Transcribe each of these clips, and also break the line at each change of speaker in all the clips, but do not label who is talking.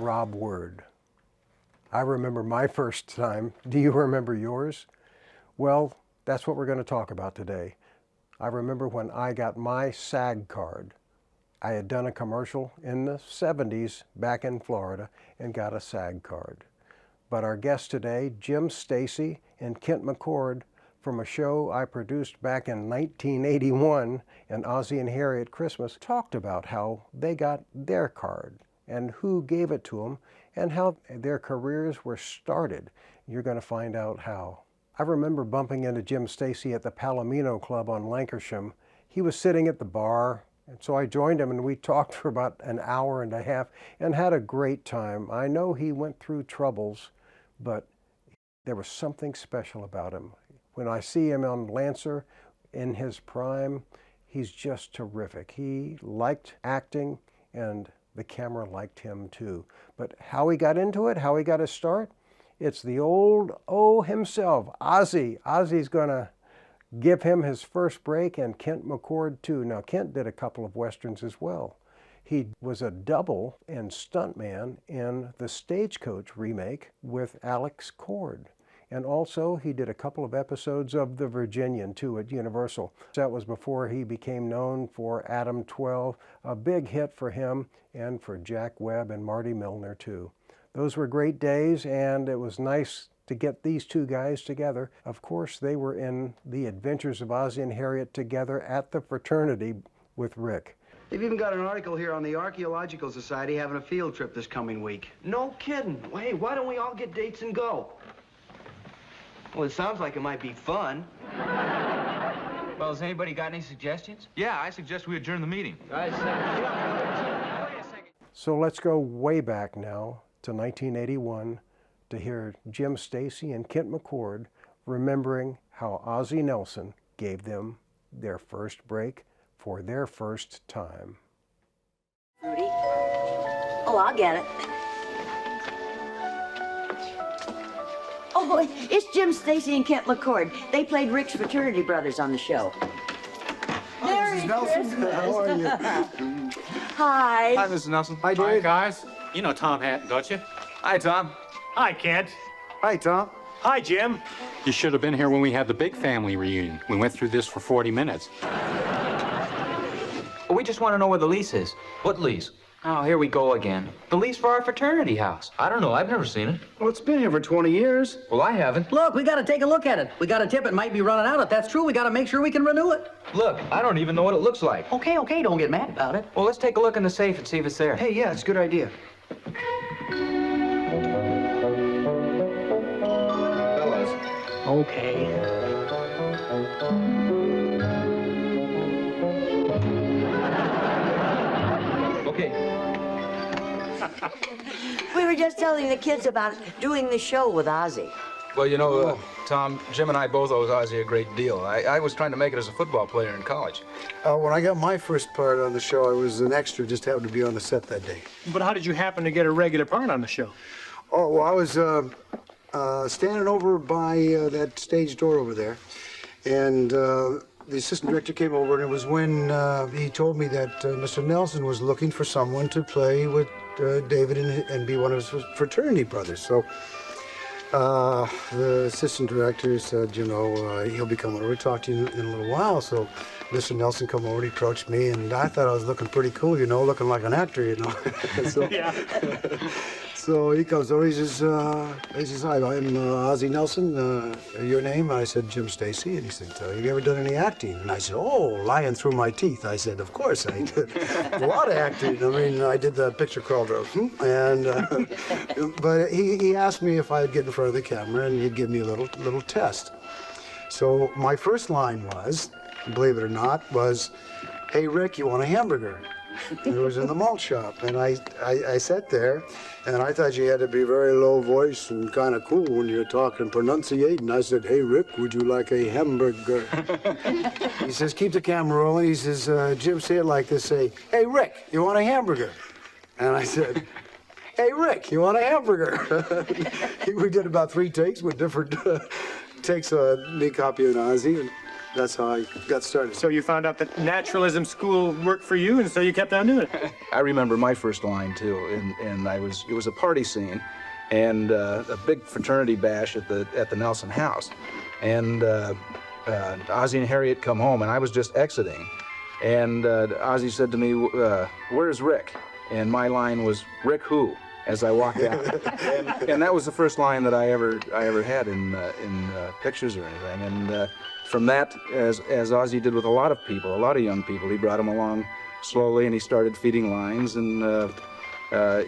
Rob Word. I remember my first time. Do you remember yours? Well, that's what we're going to talk about today. I remember when I got my SAG card. I had done a commercial in the 70s back in Florida and got a SAG card. But our guest today, Jim, Stacy, and Kent McCord, from a show I produced back in 1981, an Ozzie and Harriet Christmas, talked about how they got their card and who gave it to them and how their careers were started. You're going to find out how. I remember bumping into Jim Stacy at the Palomino Club on Lancashire. He was sitting at the bar, and so I joined him and we talked for about an hour and a half and had a great time. I know he went through troubles, but there was something special about him. When I see him on Lancer in his prime, he's just terrific. He liked acting and the camera liked him too. But how he got into it, how he got his start, it's the old O himself, Ozzie. Ozzie's gonna give him his first break, and Kent McCord too. Now Kent did a couple of Westerns as well. He was a double and stuntman in the Stagecoach remake with Alex Cord. And also he did a couple of episodes of The Virginian too at Universal. That was before he became known for Adam 12, a big hit for him, and for Jack Webb and Marty Milner too. Those were great days, and it was nice to get these two guys together. Of course, they were in The Adventures of Ozzie and Harriet together at the fraternity with Rick.
They've even got an article here on the Archaeological Society having a field trip this coming week.
No kidding. Hey, why don't we all get dates and go? Well, it sounds like it might be fun.
Well, has anybody got any suggestions?
Yeah, I suggest we adjourn the meeting.
So let's go way back now to 1981 to hear Jim Stacy and Kent McCord remembering how Ozzie Nelson gave them their first break for their first time.
Rudy? Oh, I'll get it. Oh, it's Jim Stacy and Kent McCord. They played Rick's fraternity brothers on the show.
Hi, Mrs. Nelson. How are you?
Hi.
Hi, Mrs. Nelson.
Hi, Dave.
Hi, guys. You know Tom Hatton, don't you?
Hi, Tom.
Hi, Kent.
Hi, Tom.
Hi, Jim. You should have been here when we had the big family reunion. We went through this for 40 minutes.
We just want to know where the lease is.
What lease?
Oh, here we go again. The lease for our fraternity house.
I don't know. I've never seen it.
Well, it's been here for 20 years.
Well, I haven't.
Look, we gotta take a look at it. We got a tip it might be running out. If that's true, we gotta make sure we can renew it.
Look, I don't even know what it looks like.
Okay, don't get mad about it.
Well, let's take a look in the safe and see if it's there.
Hey, yeah, it's a good idea. Fellas.
Okay.
Okay.
We were just telling the kids about doing the show with Ozzie.
Well, you know, Tom, Jim and I both owe Ozzie a great deal. I was trying to make it as a football player in college.
When I got my first part on the show, I was an extra, just happened to be on the set that day.
But how did you happen to get a regular part on the show?
Oh, well, I was standing over by that stage door over there, and the assistant director came over, and it was when he told me that Mr. Nelson was looking for someone to play with David and be one of his fraternity brothers. So the assistant director said, you know, he'll be coming over to talk to you in a little while. So Mr. Nelson come over, he approached me, and I thought I was looking pretty cool, you know, looking like an actor, you know. So,
Yeah.
so he comes over, he says, hi, I'm Ozzie Nelson, your name? I said, Jim Stacy. And he said, have you ever done any acting? And I said, oh, lying through my teeth. I said, of course I did. A lot of acting. I mean, I did the picture called, and, but he asked me if I'd get in front of the camera, and he'd give me a little test. So my first line was, believe it or not, was, hey, Rick, you want a hamburger? And it was in the malt shop, and I sat there, and I thought you had to be very low voice and kind of cool when you're talking, pronunciating. I said, hey, Rick, would you like a hamburger? He says, keep the camera rolling. He says, Jim, say it like this, say, hey, Rick, you want a hamburger? And I said, hey, Rick, you want a hamburger? We did about 3 takes with different takes, me copying Ozzie, That's how I got started.
So you found out that naturalism school worked for you, and so you kept on doing it.
I remember my first line too, and it was a party scene, and a big fraternity bash at the Nelson house, and Ozzie and Harriet come home, and I was just exiting, and Ozzie said to me, "Where's Rick?" And my line was, "Rick who?" As I walked out, and that was the first line that I ever had in pictures or anything. And from that, as Ozzie did with a lot of people, a lot of young people, he brought them along slowly, and he started feeding lines, and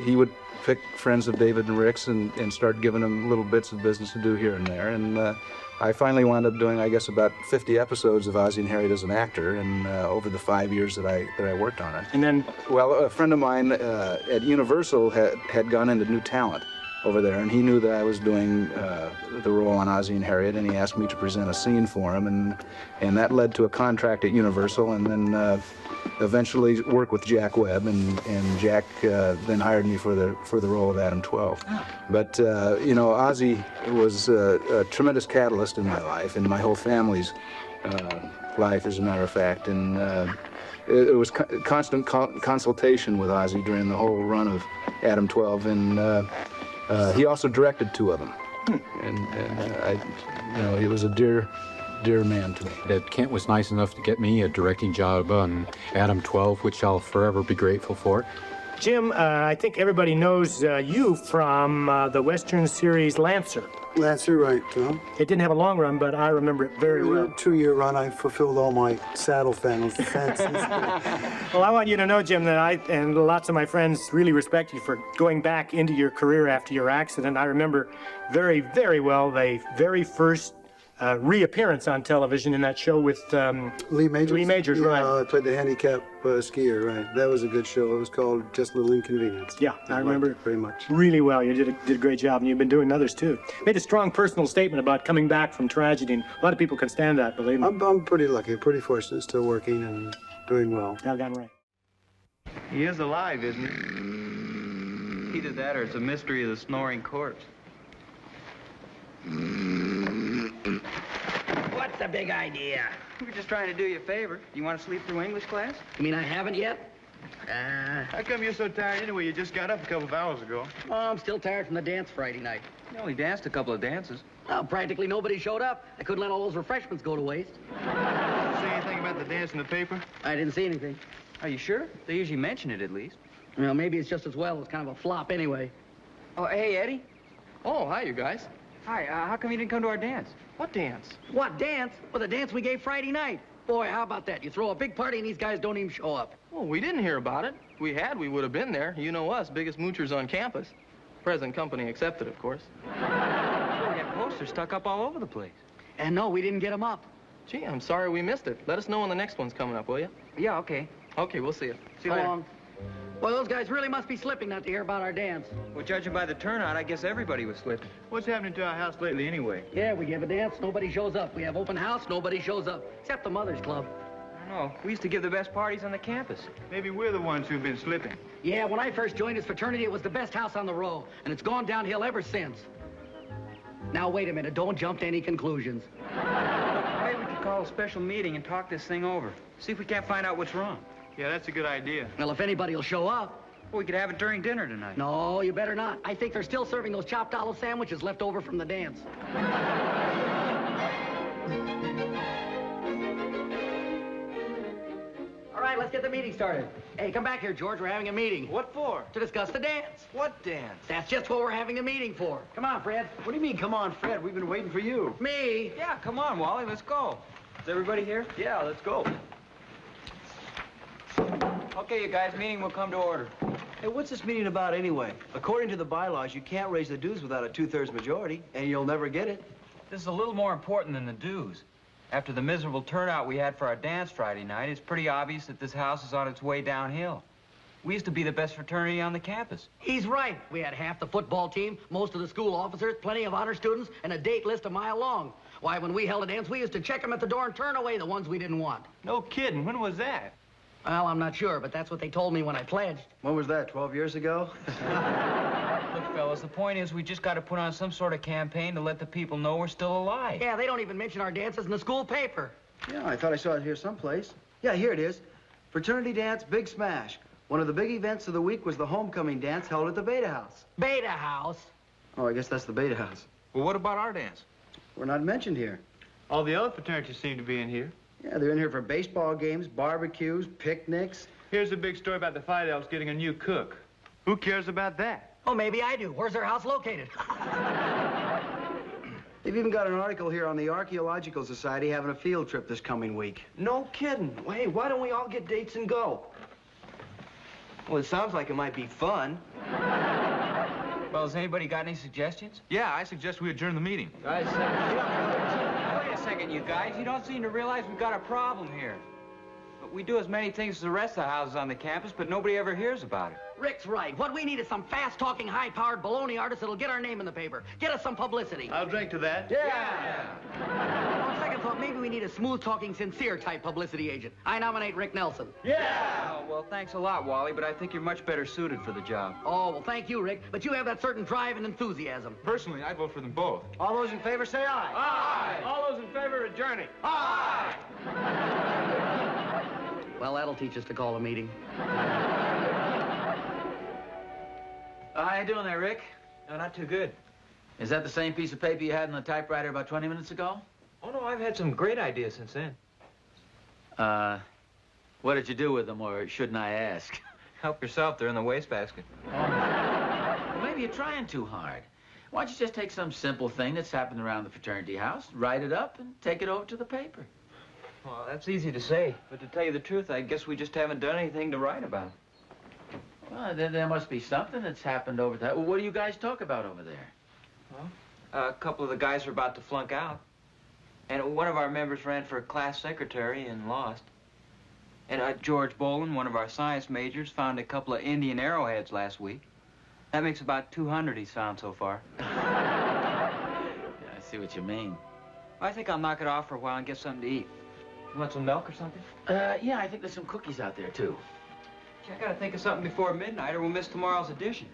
he would pick friends of David and Rick's and start giving them little bits of business to do here and there. And I finally wound up doing, I guess, about 50 episodes of Ozzie and Harriet as an actor, and over the 5 years that I worked on it.
And then,
well, a friend of mine at Universal had gone into new talent over there, and he knew that I was doing the role on Ozzie and Harriet, and he asked me to present a scene for him, and that led to a contract at Universal, and then eventually worked with Jack Webb, and Jack then hired me for the role of Adam 12. Oh. But you know, Ozzie was a tremendous catalyst in my life, and my whole family's life, as a matter of fact, and it was constant consultation with Ozzie during the whole run of Adam 12, and he also directed 2 of them, and you know, he was a dear man to me.
Kent was nice enough to get me a directing job on Adam 12, which I'll forever be grateful for.
Jim, I think everybody knows you from the Western series Lancer.
Lancer, right, Tom?
It didn't have a long run, but I remember it very well.
A 2-year run, I fulfilled all my saddle fancies.
Well, I want you to know, Jim, that I and lots of my friends really respect you for going back into your career after your accident. I remember very, very well the very first reappearance on television in that show with
Lee Majors.
Lee Majors,
yeah,
right?
I played the handicap skier, right? That was a good show. It was called Just a Little Inconvenience.
Yeah, I remember it
very much.
Really well. You did a great job, and you've been doing others too. Made a strong personal statement about coming back from tragedy, and a lot of people can stand that, believe me.
I'm pretty lucky, pretty fortunate, still working and doing well.
Doggone right.
He is alive, isn't he? Either that or it's a mystery of the snoring corpse.
What's the big idea?
We were just trying to do you a favor. You want to sleep through English class?
You mean I haven't yet?
How come you're so tired anyway? You just got up a couple of hours ago.
Oh, I'm still tired from the dance Friday night.
You only danced a couple of dances.
Well, practically nobody showed up. I couldn't let all those refreshments go to waste.
Say anything about the dance in the paper?
I didn't see anything.
Are you sure? They usually mention it at least.
Well, maybe it's just as well. It's kind of a flop anyway.
Oh, hey, Eddie. Oh, hi, you guys. Hi, how come you didn't come to our dance?
What dance?
What dance? Well, the dance we gave Friday night. Boy, how about that? You throw a big party and these guys don't even show up.
Well, we didn't hear about it. If we had, we would have been there. You know us, biggest moochers on campus. Present company accepted, of course.
We got posters stuck up all over the place.
And no, we didn't get them up.
Gee, I'm sorry we missed it. Let us know when the next one's coming up, will you?
Yeah, okay.
Okay, we'll see you. See you
So
later.
long. Boy, those guys really must be slipping not to hear about our dance.
Well, judging by the turnout, I guess everybody was slipping.
What's happening to our house lately anyway?
Yeah, we give a dance, nobody shows up. We have open house, nobody shows up. Except the Mother's Club.
I don't know. We used to give the best parties on the campus.
Maybe we're the ones who've been slipping.
Yeah, when I first joined his fraternity, it was the best house on the row. And it's gone downhill ever since. Now, wait a minute. Don't jump to any conclusions.
Maybe we could call a special meeting and talk this thing over. See if we can't find out what's wrong.
Yeah, that's a good idea.
Well, if anybody will show up.
Well, we could have it during dinner tonight.
No, you better not. I think they're still serving those chopped olive sandwiches left over from the dance. All right, let's get the meeting started. Hey, come back here, George. We're having a meeting.
What for?
To discuss the dance.
What dance?
That's just what we're having a meeting for. Come on, Fred.
What do you mean, come on, Fred? We've been waiting for you.
Me?
Yeah, come on, Wally. Let's go. Is everybody here?
Yeah, let's go.
Okay, you guys, meeting will come to order.
Hey, what's this meeting about anyway? According to the bylaws, you can't raise the dues without a 2/3 majority, and you'll never get it.
This is a little more important than the dues. After the miserable turnout we had for our dance Friday night, it's pretty obvious that this house is on its way downhill. We used to be the best fraternity on the campus.
He's right. We had half the football team, most of the school officers, plenty of honor students, and a date list a mile long. Why, when we held a dance, we used to check them at the door and turn away the ones we didn't want.
No kidding. When was that?
Well, I'm not sure, but that's what they told me when I pledged.
When was that, 12 years ago?
Look, fellas, the point is we just got to put on some sort of campaign to let the people know we're still alive.
Yeah, they don't even mention our dances in the school paper.
Yeah, I thought I saw it here someplace. Yeah, here it is. Fraternity dance, big smash. One of the big events of the week was the homecoming dance held at the Beta House.
Beta House?
Oh, I guess that's the Beta House.
Well, what about our dance?
We're not mentioned here.
All the other fraternities seem to be in here.
Yeah, they're in here for baseball games, barbecues, picnics.
Here's a big story about the Fight Elves getting a new cook. Who cares about that?
Oh, maybe I do. Where's their house located?
They've even got an article here on the Archaeological Society having a field trip this coming week.
No kidding. Hey, why don't we all get dates and go?
Well, it sounds like it might be fun.
Well, has anybody got any suggestions?
Yeah, I suggest we adjourn the meeting.
Guys, wait a second, you guys. You don't seem to realize we've got a problem here. We do as many things as the rest of the houses on the campus, but nobody ever hears about it.
Rick's right. What we need is some fast-talking, high-powered baloney artist that'll get our name in the paper. Get us some publicity.
I'll drink to that.
On second thought, maybe we need a smooth-talking, sincere-type publicity agent. I nominate Rick Nelson.
Oh, well, thanks a lot, Wally, but I think you're much better suited for the job.
Oh, well, thank you, Rick. But you have that certain drive and enthusiasm.
Personally, I'd vote for them both.
All those in favor say aye.
Aye! All those in favor of adjourning?
Aye!
Well, that'll teach us to call a meeting.
How you doing there, Rick?
No, not too good.
Is that the same piece of paper you had on the typewriter about 20 minutes ago?
Oh, no, I've had some great ideas since then.
What did you do with them, or shouldn't I ask?
Help yourself, they're in the wastebasket.
Well, maybe you're trying too hard. Why don't you just take some simple thing that's happened around the fraternity house, write it up, and take it over to the paper?
Well, that's easy to say, but to tell you the truth, I guess we just haven't done anything to write about.
Well, then there must be something that's happened over there. Well, what do you guys talk about over there?
Well, a couple of the guys are about to flunk out. And one of our members ran for class secretary and lost. And George Boland, one of our science majors, found a couple of Indian arrowheads last week. That makes about 200 he's found so far.
Yeah, I see what you mean.
I think I'll knock it off for a while and get something to eat. You want some milk or something?
Yeah, I think there's some cookies out there, too.
Gee, I gotta think of something before midnight or we'll miss tomorrow's edition.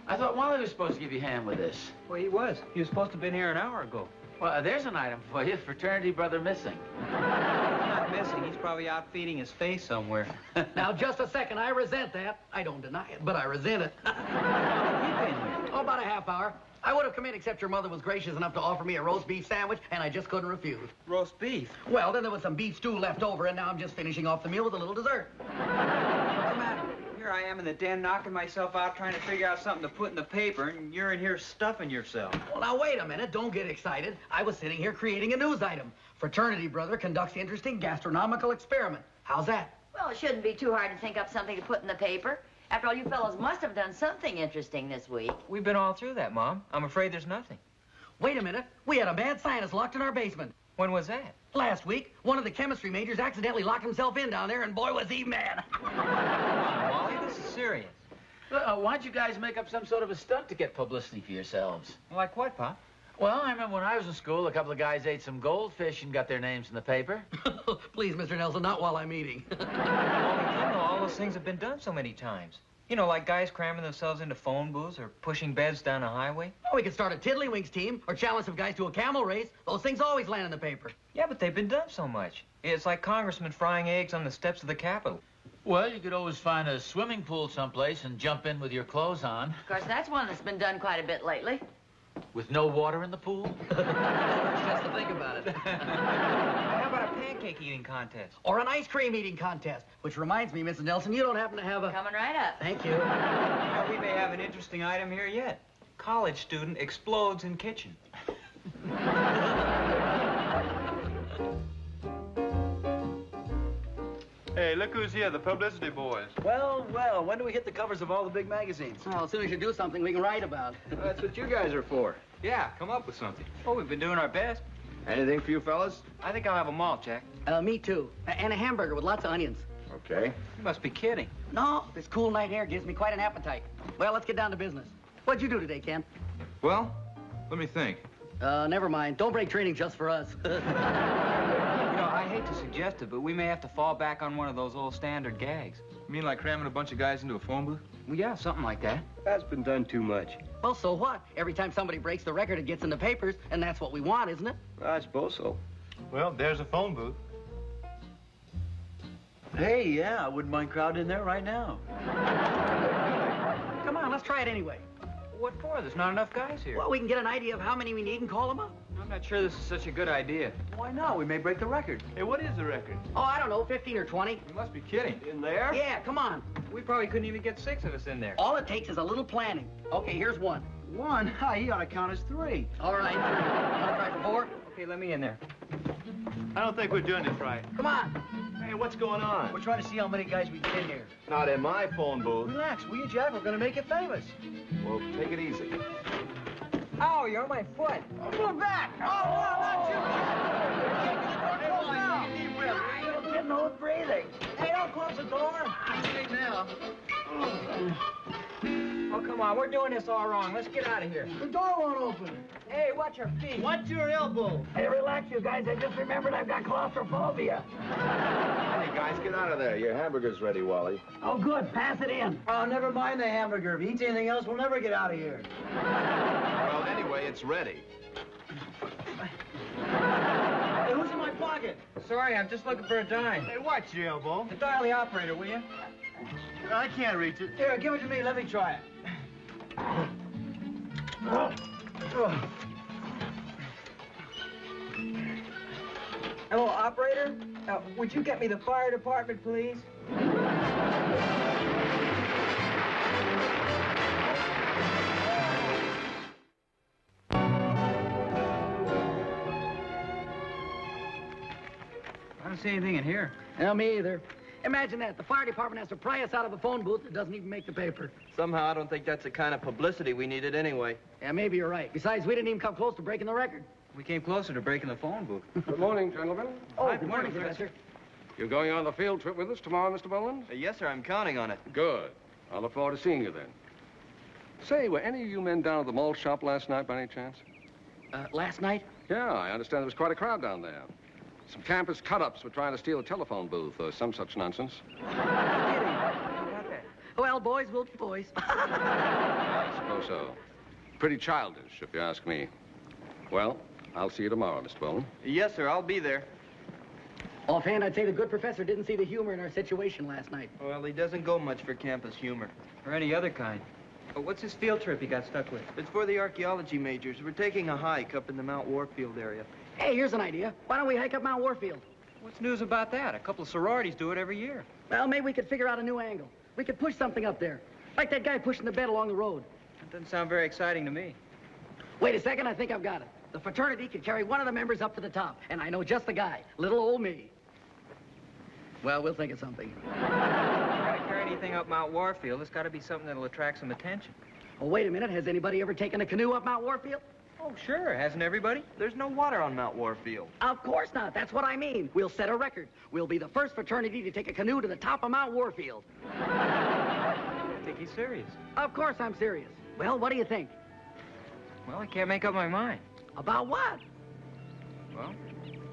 I thought Wally was supposed to give you a hand with this.
Well, he was. He was supposed to have been here an hour ago.
Well, there's an item for you. Fraternity brother missing.
He's not missing. He's probably out feeding his face somewhere.
Now, just a second. I resent that. I don't deny it, but I resent it.
You've been here.
Oh, about a half hour. I would have come in except your mother was gracious enough to offer me a roast beef sandwich, and I just couldn't refuse.
Roast beef?
Well, then there was some beef stew left over, and now I'm just finishing off the meal with a little dessert. What's the matter?
Here I am in the den knocking myself out trying to figure out something to put in the paper, and you're in here stuffing yourself.
Well, now, wait a minute. Don't get excited. I was sitting here creating a news item. Fraternity brother conducts interesting gastronomical experiment. How's that?
Well, it shouldn't be too hard to think up something to put in the paper. After all, you fellows must have done something interesting this week.
We've been all through that, Mom. I'm afraid there's nothing.
Wait a minute. We had a mad scientist locked in our basement.
When was that?
Last week, one of the chemistry majors accidentally locked himself in down there, and boy, was he mad.
Come on, Wally, this is serious.
Why don't you guys make up some sort of a stunt to get publicity for yourselves?
Like what, Pop?
Well, I remember when I was in school, a couple of guys ate some goldfish and got their names in the paper.
Please, Mr. Nelson, not while I'm eating.
All those things have been done so many times. You know, like guys cramming themselves into phone booths or pushing beds down a highway.
Oh, we could start a Tiddlywinks team or challenge some guys to a camel race. Those things always land in the paper.
Yeah, but they've been done so much. It's like congressmen frying eggs on the steps of the Capitol.
Well, you could always find a swimming pool someplace and jump in with your clothes on.
Of course, that's one that's been done quite a bit lately.
With no water in the pool?
Just to think about it.
How about a pancake eating contest?
Or an ice cream eating contest. Which reminds me, Mrs. Nelson, you don't happen to have a...
Coming right up.
Thank you.
Yeah, we may have an interesting item here yet. College student explodes in kitchen.
Hey, look who's here, the publicity boys.
Well, well, when do we hit the covers of all the big magazines?
Well, as soon as you do something we can write about.
That's what you guys are for.
Yeah, come up with something. Oh, we've been doing our best.
Anything for you fellas?
I think I'll have a malt, Jack.
Me too. And a hamburger with lots of onions.
Okay.
You must be kidding.
No, this cool night air gives me quite an appetite. Well, let's get down to business. What'd you do today, Ken?
Well, let me think.
Never mind. Don't break training just for us.
You know, I hate to suggest it, but we may have to fall back on one of those old standard gags.
You mean like cramming a bunch of guys into a phone booth?
Well, yeah, something like that.
That's been done too much.
Well, so what? Every time somebody breaks the record, it gets in the papers, and that's what we want, isn't it?
I suppose so.
Well, there's a phone booth.
Hey, yeah, I wouldn't mind crowding in there right now.
Come on, let's try it anyway.
What for? There's not enough guys here.
Well, we can get an idea of how many we need and call them up.
I'm not sure this is such a good idea.
Why not? We may break the record.
Hey, what is the record?
Oh, I don't know, 15 or 20.
You must be kidding.
In there?
Yeah, come on.
We probably couldn't even get 6 of us in there.
All it takes is a little planning. Okay, here's one.
One? Ha, he ought to count as 3.
All right. Want to try for 4?
Okay, let me in there.
I don't think we're doing this right.
Come on.
Hey, what's going on?
We're trying to see how many guys we get in here.
Not in my phone booth.
Relax, will you, Jack? We're gonna make it famous.
Well, take it easy.
Ow, you're on my foot.
Move back! Oh, no, not you!
You're getting no breathing.
Hey, don't close the door!
Hey, now.
Oh, come on, we're doing this all wrong. Let's get out of here.
The door won't open.
Hey, watch your feet.
Watch your elbow.
Hey, relax, you guys. I just remembered I've got claustrophobia.
Hey, guys, get out of there. Your hamburger's ready, Wally.
Oh, good. Pass it in.
Oh, never mind the hamburger. If he eats anything else, we'll never get out of here.
Well, anyway, it's ready.
Hey, who's in my pocket?
Sorry, I'm just looking for a dime.
Hey, watch your elbow.
Dial the operator, will you?
I can't reach it.
Here, give it to me. Let me try it.
Hello, operator? Would you get me the fire department, please? I don't see anything in here.
No, me either. Imagine that. The fire department has to pry us out of a phone booth that doesn't even make the paper.
Somehow, I don't think that's the kind of publicity we needed anyway.
Yeah, maybe you're right. Besides, we didn't even come close to breaking the record.
We came closer to breaking the phone booth.
Good morning, gentlemen.
Oh, good morning, Professor.
You're going on the field trip with us tomorrow, Mr. Boland?
Yes, sir, I'm counting on it.
Good. I'll look forward to seeing you then. Say, were any of you men down at the mall shop last night by any chance?
Last night?
Yeah, I understand there was quite a crowd down there. Some campus cut-ups were trying to steal a telephone booth or some such nonsense.
Well, boys will be boys.
I suppose so. Pretty childish, if you ask me. Well, I'll see you tomorrow, Mr. Boland.
Yes, sir, I'll be there.
Offhand, I'd say the good professor didn't see the humor in our situation last night.
Well, he doesn't go much for campus humor.
Or any other kind. But what's this field trip he got stuck with?
It's for the archaeology majors. We're taking a hike up in the Mount Warfield area.
Hey, here's an idea. Why don't we hike up Mount Warfield?
What's news about that? A couple of sororities do it every year.
Well, maybe we could figure out a new angle. We could push something up there. Like that guy pushing the bed along the road.
That doesn't sound very exciting to me.
Wait a second, I think I've got it. The fraternity could carry one of the members up to the top, and I know just the guy. Little old me. Well, we'll think of something.
If we're going to carry anything up Mount Warfield, it's got to be something that'll attract some attention.
Oh, wait a minute. Has anybody ever taken a canoe up Mount Warfield?
Oh, sure. Hasn't everybody?
There's no water on Mount Warfield.
Of course not. That's what I mean. We'll set a record. We'll be the first fraternity to take a canoe to the top of Mount Warfield.
I think he's serious.
Of course I'm serious. Well, what do you think?
Well, I can't make up my mind.
About what?
Well,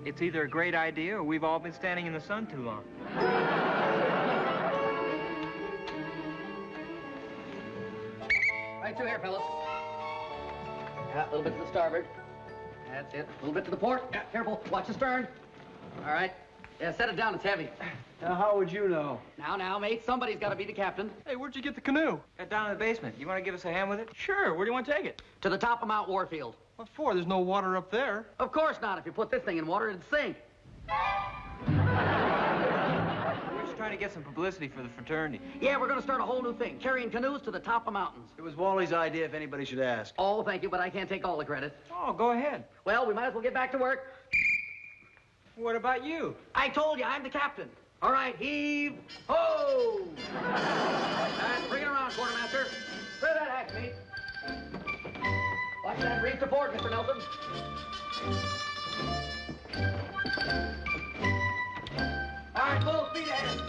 it's either a great idea or we've all been standing in the sun too long.
Right through here, fellas. Yeah, a little bit to the starboard. That's it. A little bit to the port. Yeah, careful. Watch the stern. All right. Yeah, set it down. It's heavy.
Now, how would you know?
Now, mate. Somebody's got to be the captain.
Hey, where'd you get the canoe?
Down in the basement. You want to give us a hand with it?
Sure, where do you want to take it?
To the top of Mount Warfield.
What for? There's no water up there.
Of course not. If you put this thing in water, it'd sink.
We're just trying to get some publicity for the fraternity.
Yeah, we're going to start a whole new thing. Carrying canoes to the top of mountains.
It was Wally's idea, if anybody should ask.
Oh, thank you, but I can't take all the credit.
Oh, go ahead.
Well, we might as well get back to work.
What about you?
I told you, I'm the captain. All right, heave, ho! And bring it around, quartermaster. Throw that axe, mate. Watch that reef to port, Mr. Nelson. All right, full speed ahead.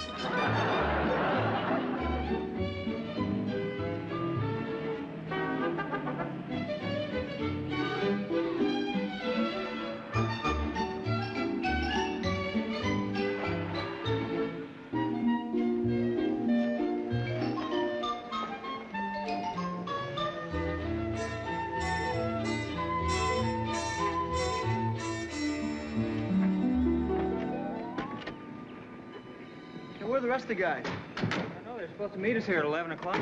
rest of the guys?
I know they're supposed to meet us here at 11 o'clock.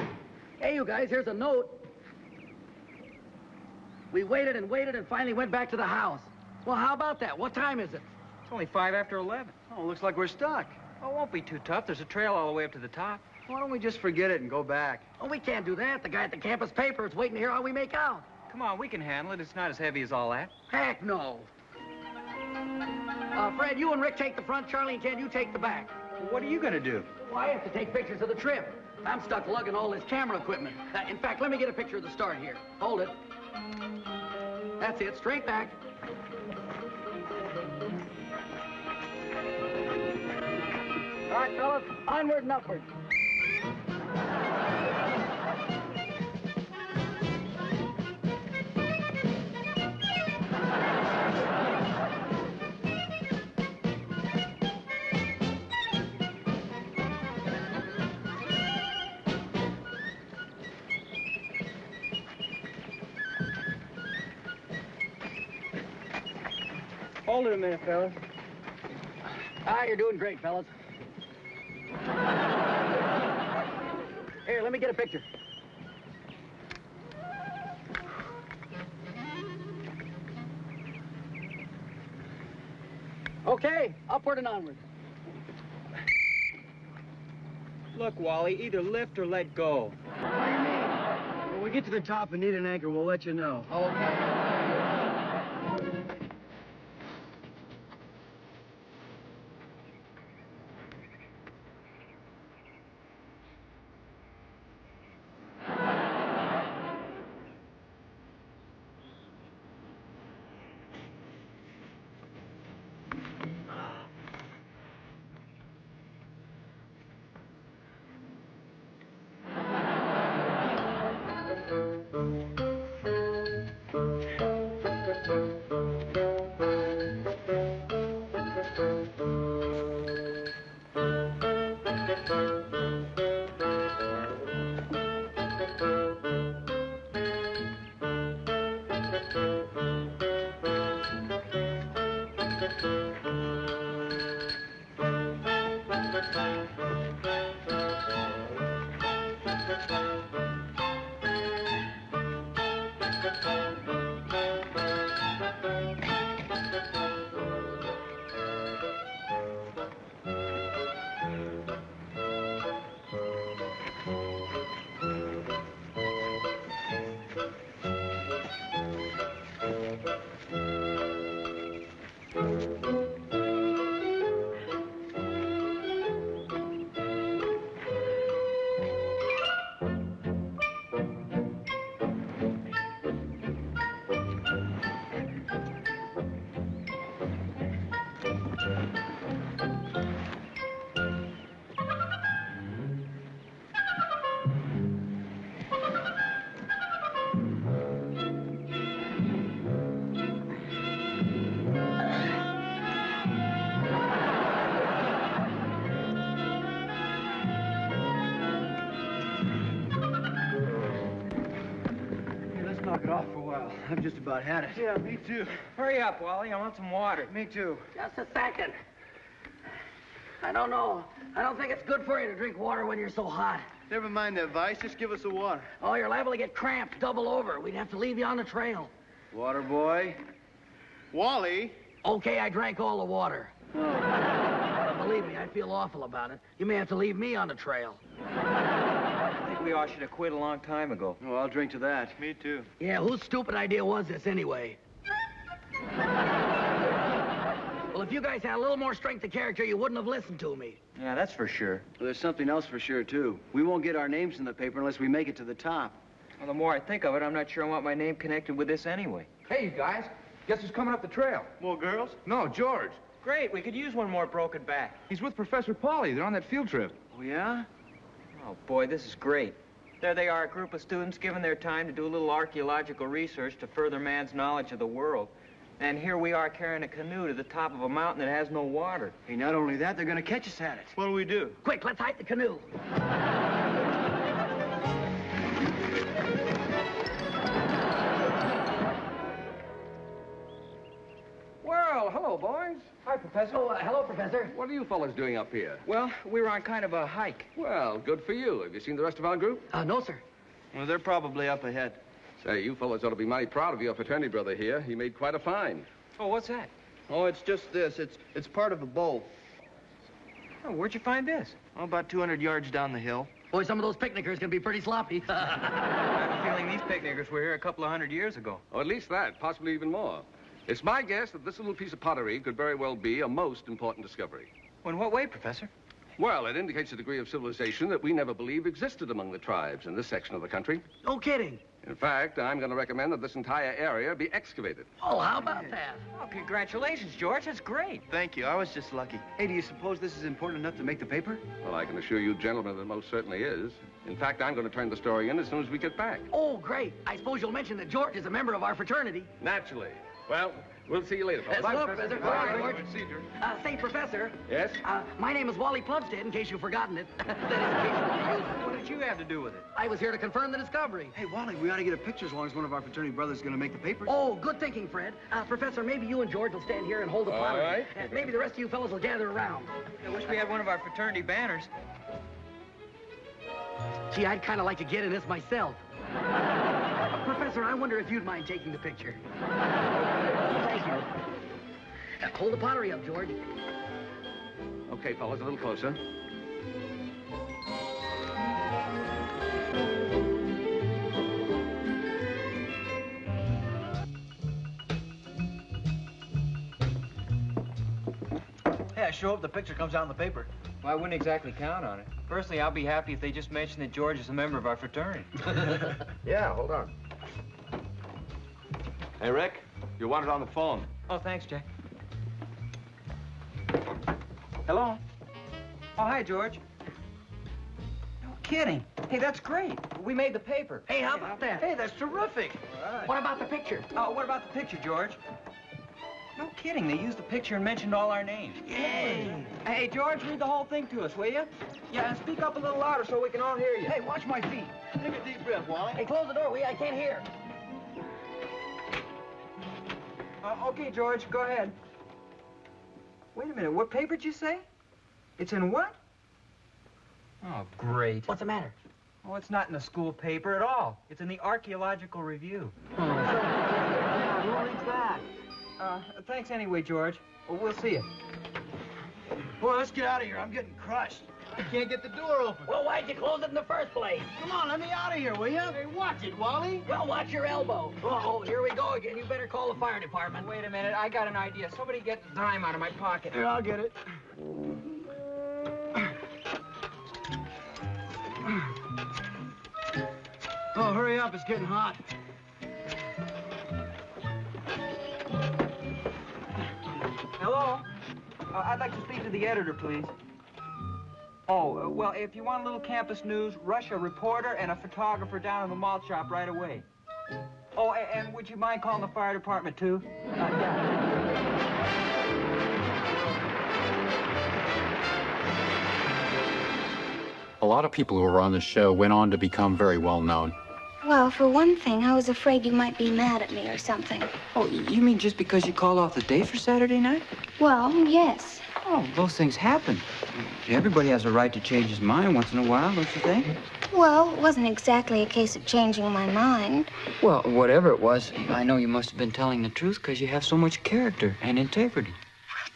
Hey, you guys, here's a note. We waited and waited and finally went back to the house. Well, how about that? What time is it?
It's only 5 after 11.
Oh, looks like we're stuck.
Oh, it won't be too tough. There's a trail all the way up to the top.
Why don't we just forget it and go back?
Oh, we can't do that. The guy at the campus paper is waiting to hear how we make out.
Come on, we can handle it. It's not as heavy as all that.
Heck no. Fred, you and Rick take the front. Charlie and Ken, you take the back.
Well, what are you gonna do?
Well, I have to take pictures of the trip. I'm stuck lugging all this camera equipment. In fact, let me get a picture of the start here. Hold it. That's it, straight back. All right, fellas, onward and upward.
Hold it a minute, fellas.
Ah, you're doing great, fellas. Here, let me get a picture. Okay, upward and onward.
Look, Wally, either lift or let go.
What do you mean? When we get to the top and need an anchor, we'll let you know.
Okay.
Knock it off for a while. I've just about had it.
Yeah, me too. Hurry up, Wally. I want some water.
Me too.
Just a second. I don't know. I don't think it's good for you to drink water when you're so hot.
Never mind that, Vice. Just give us the water.
Oh, you're liable to get cramped, double over. We'd have to leave you on the trail.
Water boy. Wally.
Okay, I drank all the water. But believe me, I feel awful about it. You may have to leave me on the trail.
I think we all should have quit a long time ago.
Oh, I'll drink to that. Me too.
Yeah, whose stupid idea was this anyway? Well, if you guys had a little more strength of character, you wouldn't have listened to me.
Yeah, that's for sure.
Well, there's something else for sure, too. We won't get our names in the paper unless we make it to the top.
Well, the more I think of it, I'm not sure I want my name connected with this anyway.
Hey, you guys. Guess who's coming up the trail?
More girls?
No, George.
Great, we could use one more broken back.
He's with Professor Polly. They're on that field trip.
Oh, yeah?
Oh, boy, this is great. There they are, a group of students giving their time to do a little archaeological research to further man's knowledge of the world. And here we are carrying a canoe to the top of a mountain that has no water.
Hey, not only that, they're gonna catch us at it.
What'll we do?
Quick, let's hide the canoe.
Well, hello, boys.
Hi, Professor.
Oh, hello, Professor.
What are you fellas doing up here?
Well, we were on kind of a hike.
Well, good for you. Have you seen the rest of our group?
No, sir.
Well, they're probably up ahead.
Say, you fellas ought to be mighty proud of your fraternity brother here. He made quite a find.
Oh, what's that?
Oh, it's just this. It's part of a bowl.
Oh, where'd you find this?
Oh, about 200 yards down the hill.
Boy, some of those picnickers can be pretty sloppy.
I have a feeling these picnickers were here a couple of 100 years ago.
Or at least that, possibly even more. It's my guess that this little piece of pottery could very well be a most important discovery.
Well, in what way, Professor?
Well, it indicates a degree of civilization that we never believed existed among the tribes in this section of the country.
No kidding.
In fact, I'm going to recommend that this entire area be excavated.
Oh, how about that?
Oh, congratulations, George. That's great.
Thank you. I was just lucky. Hey, do you suppose this is important enough to make the paper?
Well, I can assure you, gentlemen, that most certainly is. In fact, I'm going to turn the story in as soon as we get back.
Oh, great. I suppose you'll mention that George is a member of our fraternity.
Naturally. Well, we'll see you later, fellas.
Hello, Professor.
Bye,
George.
George. See you.
Say, Professor.
Yes?
My name is Wally Plumstead, in case you've forgotten it. That is, in case you want to use it.
What did you have to do with it?
I was here to confirm the discovery.
Hey, Wally, we ought to get a picture as long as one of our fraternity brothers is going to make the paper.
Oh, good thinking, Fred. Professor, maybe you and George will stand here and hold the pottery.
All right.
Maybe the rest of you fellows will gather around.
I wish we had one of our fraternity banners.
Gee, I'd kind of like to get in this myself. Professor, I wonder if you'd mind taking the picture. Thank you. Hold the pottery up, George.
Okay, fellas, a little closer.
Hey, I sure hope the picture comes out in the paper.
Well, I wouldn't exactly count on it. Personally, I'll be happy if they just mention that George is a member of our fraternity.
Yeah, hold on. Hey, Rick, you want it on the phone.
Oh, thanks, Jack. Hello? Oh, hi, George. No kidding. Hey, that's great. We made the paper.
Hey, how about that?
Hey, that's terrific.
What about the picture?
Oh, what about the picture, George? No kidding. They used the picture and mentioned all our names.
Yay!
Hey, George, read the whole thing to us, will you? Yeah, and speak up a little louder so we can all hear you.
Hey, watch my feet.
Take a deep breath, Wally.
Hey, close the door, will you? I can't hear.
Okay, George, go ahead. Wait a minute. What paper did you say? It's in what? Oh, great.
What's the matter?
Oh, it's not in the school paper at all. It's in the Archaeological Review.
Who reads that?
Thanks anyway, George. Well, we'll see you.
Boy, let's get out of here. I'm getting crushed. I can't get the door open.
Well, why'd you close it in the first place?
Come on, let me out of here, will you? Hey, watch it, Wally.
Well, watch your elbow. Uh-oh, here we go again. You better call the fire department.
Wait a minute. I got an idea. Somebody get the dime out of my pocket.
Here, I'll get it. Oh, hurry up. It's getting hot.
Hello? I'd like to speak to the editor, please. Oh, well, if you want a little campus news, rush a reporter and a photographer down in the malt shop right away. Oh, and would you mind calling the fire department, too?
A lot of people who were on the show went on to become very well known.
Well, for one thing, I was afraid you might be mad at me or something.
Oh, you mean just because you called off the day for Saturday night?
Well, yes.
Oh, those things happen. Everybody has a right to change his mind once in a while, don't you think?
Well, it wasn't exactly a case of changing my mind.
Well, whatever it was, I know you must have been telling the truth because you have so much character and integrity.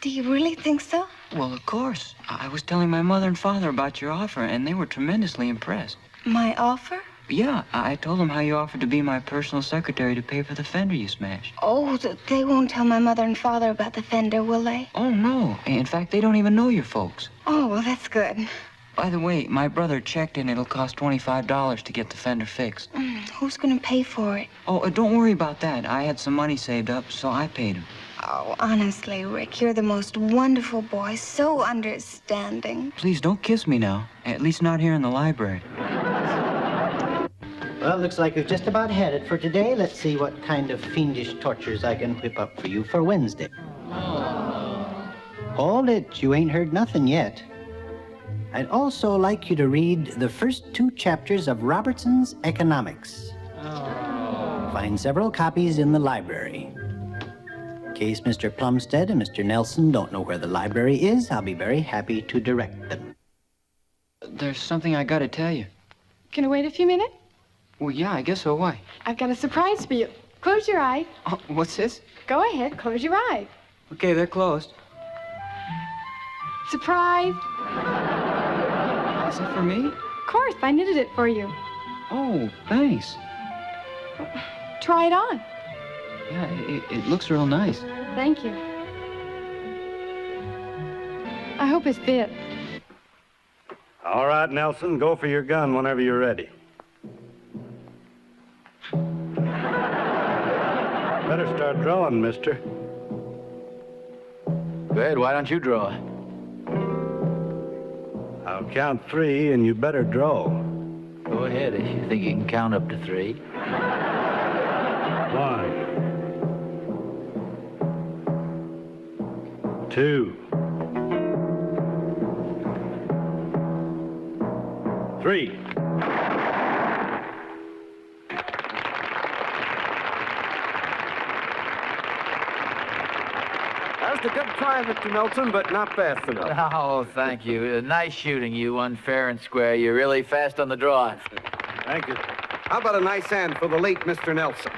Do you really think so?
Well, of course. I was telling my mother and father about your offer, and they were tremendously impressed.
My offer?
Yeah, I told them how you offered to be my personal secretary to pay for the fender you smashed.
Oh, they won't tell my mother and father about the fender, will they?
Oh, no. In fact, they don't even know your folks.
Oh, well, that's good.
By the way, my brother checked and it'll cost $25 to get the fender fixed.
Who's going to pay for it?
Oh, don't worry about that. I had some money saved up, so I paid him.
Oh, honestly, Rick, you're the most wonderful boy, so understanding.
Please don't kiss me now, at least not here in the library.
Well, looks like we've just about had it for today. Let's see what kind of fiendish tortures I can whip up for you for Wednesday. Hold it, you ain't heard nothing yet. I'd also like you to read the first 2 chapters of Robertson's Economics. Find several copies in the library. case Mr. Plumstead and Mr. Nelson don't know where the library is, I'll be very happy to direct them.
There's something I gotta tell you.
Can I wait a few minutes?
Well, yeah, I guess so. Why?
I've got a surprise for you. Close your eyes.
Oh, what's this?
Go ahead, close your eyes.
Okay, they're closed.
Surprise.
Is it for me?
Of course, I knitted it for you.
Oh, thanks.
Try it on.
Yeah, it looks real nice.
Thank you. I hope it fits.
All right, Nelson, go for your gun whenever you're ready. Better start drawing, mister.
Go ahead, why don't you draw?
I'll count 3, and you better draw.
Go ahead if you think you can count up to 3.
1. 2. 3.
That's a good try, Mr. Nelson, but not fast enough.
Oh, thank you. Nice shooting, you, unfair and square. You're really fast on the draw.
Thank you.
How about a nice hand for the late Mr. Nelson?